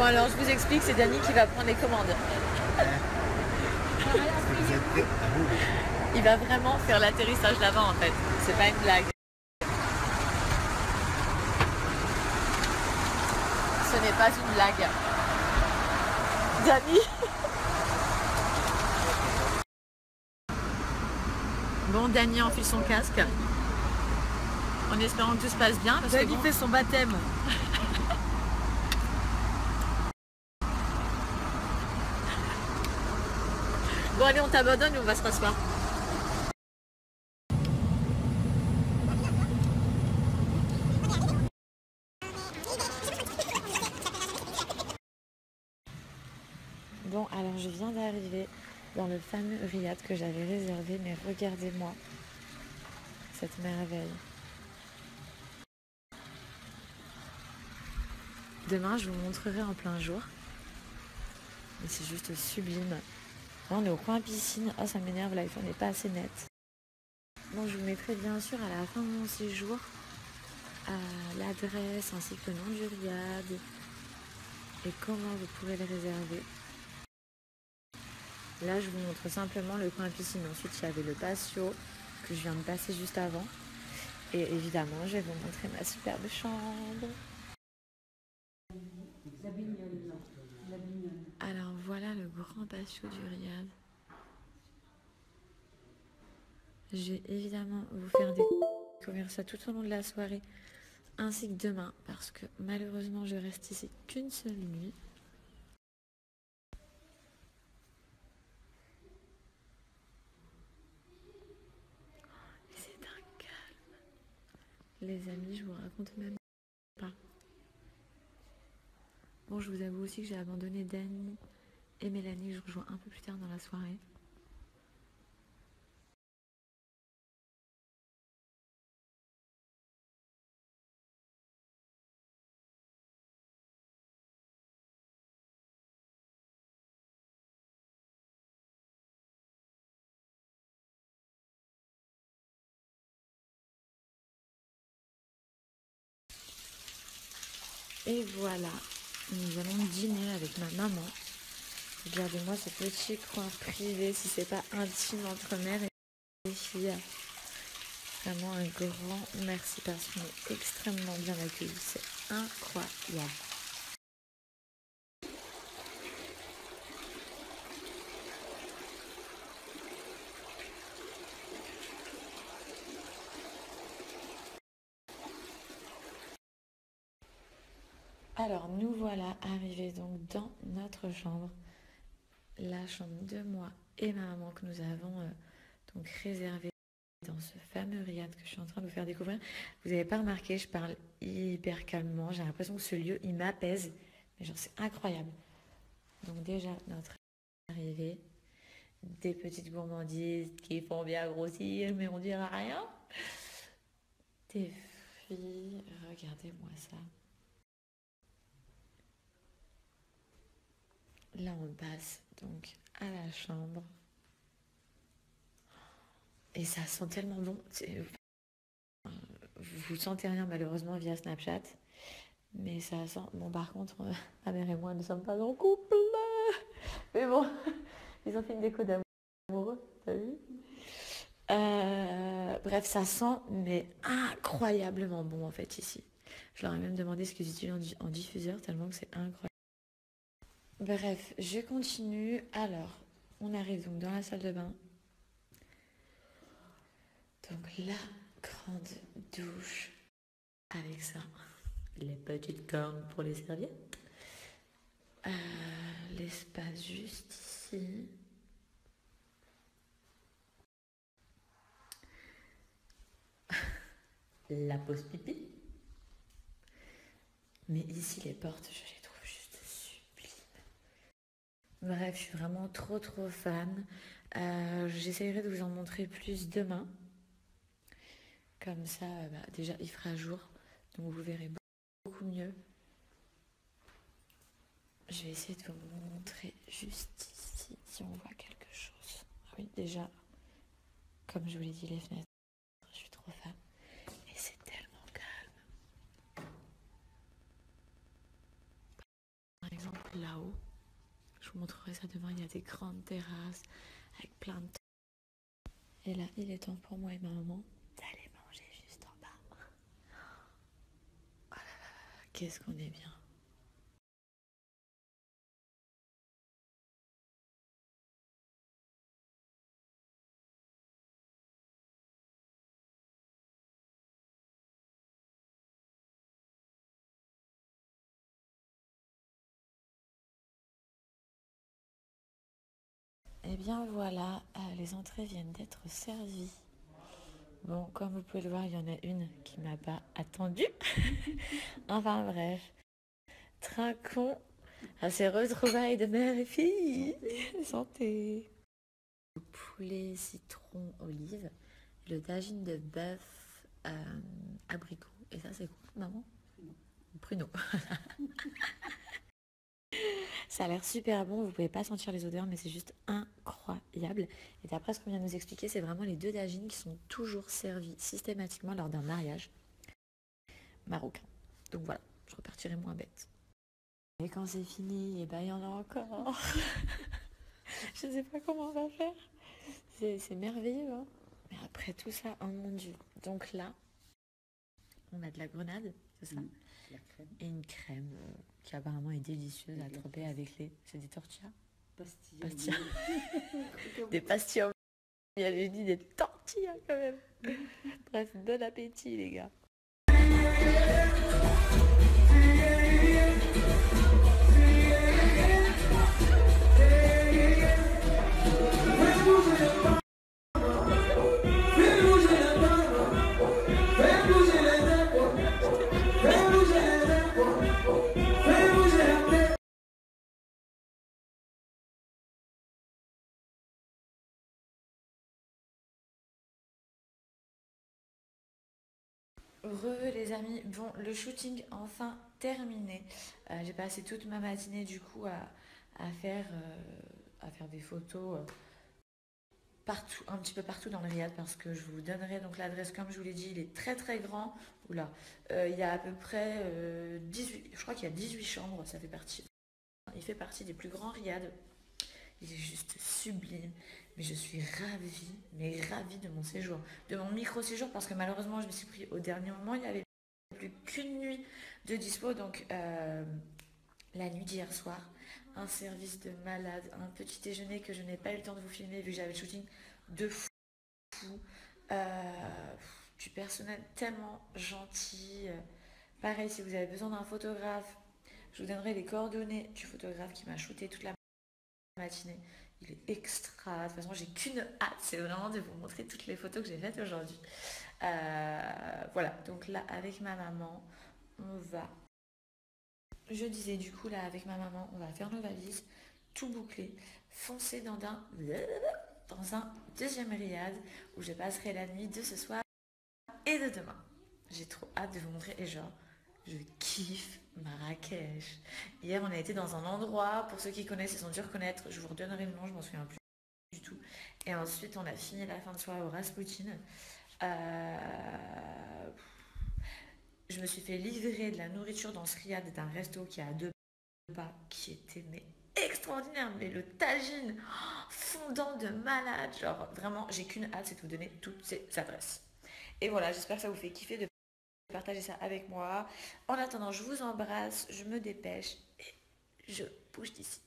Bon alors je vous explique, c'est Dany qui va prendre les commandes. Il va vraiment faire l'atterrissage là-bas en fait, c'est pas une blague. Ce n'est pas une blague. Dany. Bon, Dany enfile son casque. En espérant que tout se passe bien. Dany fait son baptême. Bon allez, on t'abandonne et on va se rasseoir. Bon, alors je viens d'arriver dans le fameux riad que j'avais réservé, mais regardez-moi cette merveille. Demain, je vous montrerai en plein jour. Mais c'est juste sublime. Là, on est au coin piscine. Oh, ça m'énerve, l'iPhone n'est pas assez net. Bon, je vous mettrai bien sûr à la fin de mon séjour l'adresse ainsi que le nom du riad et comment vous pourrez le réserver. Là, je vous montre simplement le coin piscine. Ensuite, il y avait le patio que je viens de passer juste avant. Et évidemment, je vais vous montrer ma superbe chambre. Alors, voilà le grand patio du riad. Je vais évidemment vous faire découvrir ça tout au long de la soirée, ainsi que demain, parce que malheureusement, je reste ici qu'une seule nuit. C'est un calme. Les amis, je vous raconte même pas. Bon, je vous avoue aussi que j'ai abandonné Dany et Mélanie, je vous rejoins un peu plus tard dans la soirée. Et voilà, nous allons dîner avec ma maman. Regardez-moi ce petit coin privé, si c'est pas intime entre mère et fille. Vraiment un grand merci parce qu'on est extrêmement bien accueillis, c'est incroyable. Alors nous voilà arrivés donc dans notre chambre, la chambre de moi et ma maman que nous avons donc réservée dans ce fameux riad que je suis en train de vous faire découvrir. Vous n'avez pas remarqué, je parle hyper calmement, j'ai l'impression que ce lieu il m'apaise, mais genre c'est incroyable. Donc déjà notre arrivée, des petites gourmandises qui font bien grossir, mais on dira rien. Des fruits, regardez-moi ça. Là, on passe donc à la chambre. Et ça sent tellement bon. Vous sentez rien malheureusement via Snapchat. Mais ça sent... Bon, par contre, ma mère et moi ne sommes pas en couple. Mais bon, ils ont fait une déco d'amoureux, t'as vu? Bref, ça sent mais incroyablement bon en fait ici. Je leur ai même demandé ce qu'ils utilisent en diffuseur tellement que c'est incroyable. Bref, je continue. Alors, on arrive donc dans la salle de bain. Donc la grande douche avec ça, les petites cornes pour les serviettes. L'espace juste ici. La pause pipi. Mais ici, les portes, je les trouve juste sublimes. Bref, je suis vraiment trop fan. J'essaierai de vous en montrer plus demain. Comme ça, déjà, il fera jour. Donc, vous verrez beaucoup mieux. Je vais essayer de vous montrer juste ici, si on voit quelque chose. Ah oui, déjà, comme je vous l'ai dit, les fenêtres, je suis trop fan. Et c'est tellement calme. Par exemple, là-haut. Je vous montrerai ça demain, il y a des grandes terrasses avec plein de... Et là, il est temps pour moi et ma maman d'aller manger juste en bas. Oh là là, qu'est-ce qu'on est bien. Et bien voilà, les entrées viennent d'être servies. Bon, comme vous pouvez le voir, il y en a une qui m'a pas attendue. Enfin bref, trinquons à ces retrouvailles de mère et fille. Santé. Le poulet citron olive, le tagine de bœuf abricot. Et ça c'est quoi, maman? Pruneau. Ça a l'air super bon, vous pouvez pas sentir les odeurs, mais c'est juste incroyable. Et d'après ce qu'on vient de nous expliquer, c'est vraiment les 2 tagines qui sont toujours servis systématiquement lors d'un mariage marocain. Donc voilà, je repartirai moins bête. Et quand c'est fini, et ben il y en a encore. Je sais pas comment on va faire. C'est merveilleux, hein. Mais après tout ça, oh mon Dieu. Donc là, on a de la grenade, c'est ça? La crème. Et une crème qui apparemment est délicieuse à tremper avec les... C'est des tortillas? Pastillas. Des pastilles. Il y a dit des tortillas quand même. Bref, bon appétit les gars. Re les amis, bon le shooting enfin terminé. J'ai passé toute ma matinée du coup à faire des photos partout, un petit peu partout dans le Riad parce que je vous donnerai donc l'adresse comme je vous l'ai dit, il est très très grand. Oula, il y a à peu près 18, je crois qu'il y a 18 chambres, ça fait partie. Il fait partie des plus grands Riad. Il est juste sublime, mais je suis ravie de mon séjour, de mon micro-séjour, parce que malheureusement, je me suis pris au dernier moment, il n'y avait plus qu'une nuit de dispo, donc la nuit d'hier soir, un service de malade, un petit déjeuner que je n'ai pas eu le temps de vous filmer, vu que j'avais le shooting de fou, du personnel tellement gentil. Pareil, si vous avez besoin d'un photographe, je vous donnerai les coordonnées du photographe qui m'a shooté toute la matinée. Il est extra. De toute façon, j'ai qu'une hâte, c'est vraiment de vous montrer toutes les photos que j'ai faites aujourd'hui. Voilà, donc là, avec ma maman, on va... Je disais du coup, là, avec ma maman, on va faire nos valises, tout boucler, foncer dans un deuxième riad où je passerai la nuit de ce soir et de demain. J'ai trop hâte de vous montrer et genre, je kiffe Marrakech. Hier, on a été dans un endroit, pour ceux qui connaissent, ils ont dû reconnaître, je vous redonnerai le nom, je m'en souviens plus du tout. Et ensuite, on a fini la fin de soirée au Rasputin. Je me suis fait livrer de la nourriture dans ce riad d'un resto qui est à 2 pas, qui était mais extraordinaire, mais le tagine fondant de malade, genre vraiment, j'ai qu'une hâte, c'est de vous donner toutes ces adresses. Et voilà, j'espère que ça vous fait kiffer de partager ça avec moi. En attendant, je vous embrasse, je me dépêche et je bouge d'ici.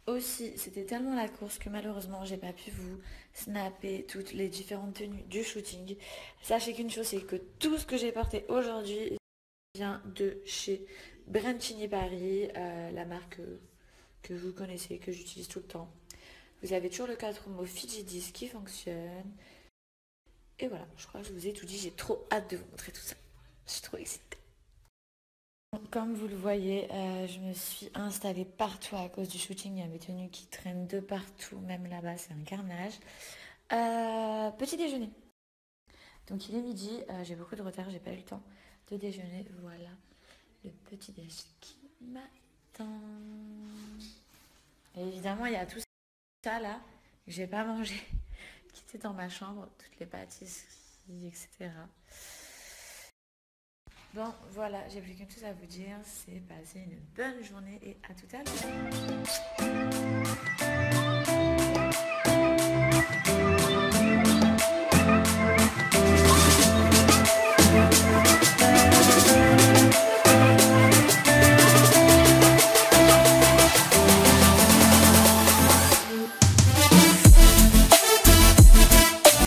Aussi, c'était tellement la course que malheureusement, j'ai pas pu vous snapper toutes les différentes tenues du shooting. Sachez qu'une chose, c'est que tout ce que j'ai porté aujourd'hui vient de chez Brancini Paris, la marque que vous connaissez, que j'utilise tout le temps. Vous avez toujours le code promo Fidji 10 qui fonctionne. Et voilà, je crois que je vous ai tout dit, j'ai trop hâte de vous montrer tout ça. Je suis trop excitée. Comme vous le voyez, je me suis installée partout à cause du shooting. Il y a mes tenues qui traînent de partout, même là-bas, c'est un carnage. Petit déjeuner. Donc il est midi, j'ai beaucoup de retard, j'ai pas eu le temps de déjeuner. Voilà le petit déj qui m'attend. Et évidemment, il y a tout ça là que j'ai pas mangé, qui était dans ma chambre, toutes les pâtisseries, etc. Bon, voilà, j'ai plus qu'une chose à vous dire, c'est passer une bonne journée et à tout à l'heure.